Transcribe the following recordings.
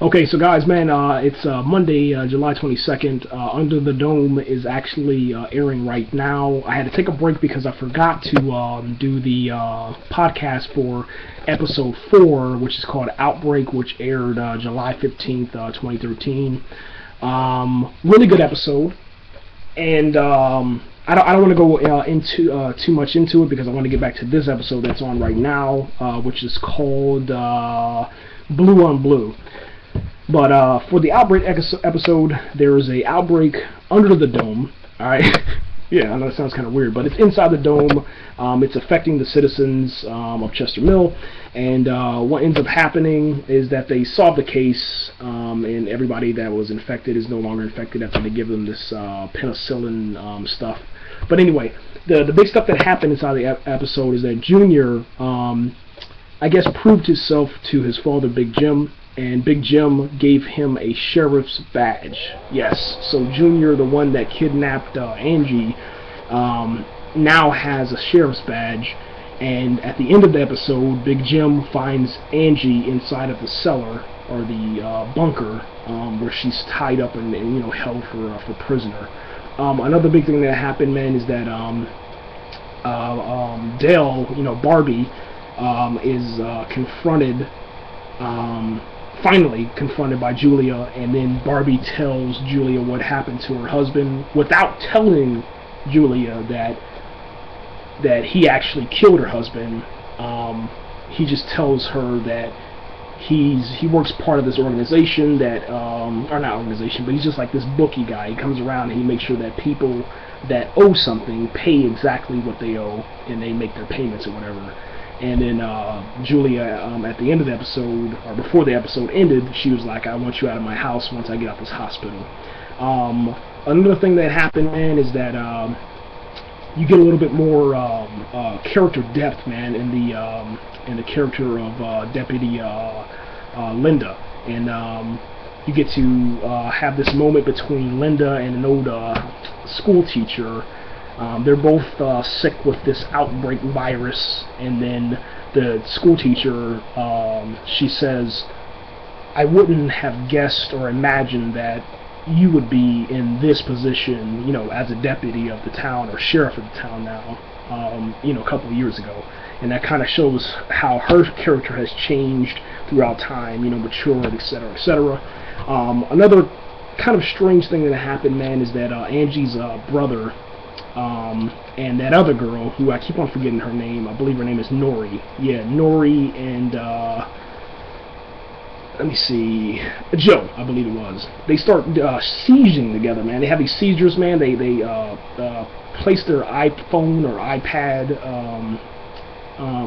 Okay, so guys, man, it's Monday, July 22nd. Under the Dome is actually airing right now. I had to take a break because I forgot to do the podcast for episode 4, which is called Outbreak, which aired July 15th, 2013. Really good episode, and I don't want to go into too much into it because I want to get back to this episode that's on right now, which is called Blue on Blue. But for the Outbreak episode, there is a outbreak under the dome. All right, yeah, I know it sounds kind of weird, but it's inside the dome. It's affecting the citizens of Chester Mill, and what ends up happening is that they solve the case, and everybody that was infected is no longer infected after they give them this penicillin stuff. But anyway, the big stuff that happened inside the episode is that Junior, I guess, proved himself to his father, Big Jim. And Big Jim gave him a sheriff's badge. Yes, so Junior, the one that kidnapped Angie, now has a sheriff's badge. And at the end of the episode, Big Jim finds Angie inside of the cellar, or the bunker, where she's tied up and held for prisoner. Another big thing that happened, man, is that Dale, Barbie, is confronted. Finally confronted by Julia, and then Barbie tells Julia what happened to her husband without telling Julia that he actually killed her husband. He just tells her that he works part of this organization that, or not organization, but he's just like this bookie guy. He comes around and he makes sure that people that owe something pay exactly what they owe, and they make their payments or whatever. And then Julia, at the end of the episode, or before the episode ended, she was like, I want you out of my house once I get out this hospital. Another thing that happened, man, is that you get a little bit more character depth, man, in the character of Deputy Linda. And you get to have this moment between Linda and an old school teacher. They're both sick with this outbreak virus, and then the school teacher, she says, I wouldn't have guessed or imagined that you would be in this position, as a deputy of the town, or sheriff of the town now, a couple of years ago. And that kind of shows how her character has changed throughout time, matured, etc., etc. Another kind of strange thing that happened, man, is that Angie's brother, and that other girl, who I keep on forgetting her name, I believe her name is Nori. Yeah, Nori and, let me see, Joe, I believe it was. They start sieging together, man. They have these seizures, man. They place their iPhone or iPad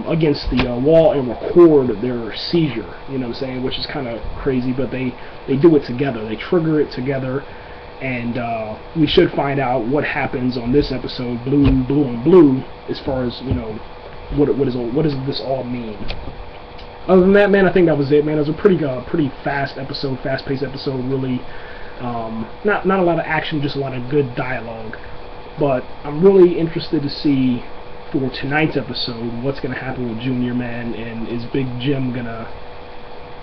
against the wall and record their seizure, you know what I'm saying, which is kind of crazy, but they do it together. They trigger it together. And we should find out what happens on this episode, Blue on Blue, as far as, what does this all mean. Other than that, man, I think that was it, man. It was a pretty fast-paced episode, really. Not a lot of action, just a lot of good dialogue. But I'm really interested to see, for tonight's episode, what's going to happen with Junior, man, and is Big Jim going to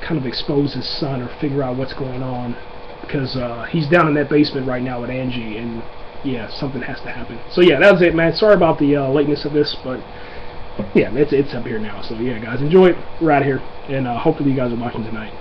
kind of expose his son or figure out what's going on? Because he's down in that basement right now with Angie, and yeah, something has to happen. So yeah, that was it, man. Sorry about the lateness of this, but yeah, it's up here now. So yeah, guys, enjoy it. We're out of here, and hopefully you guys are watching tonight.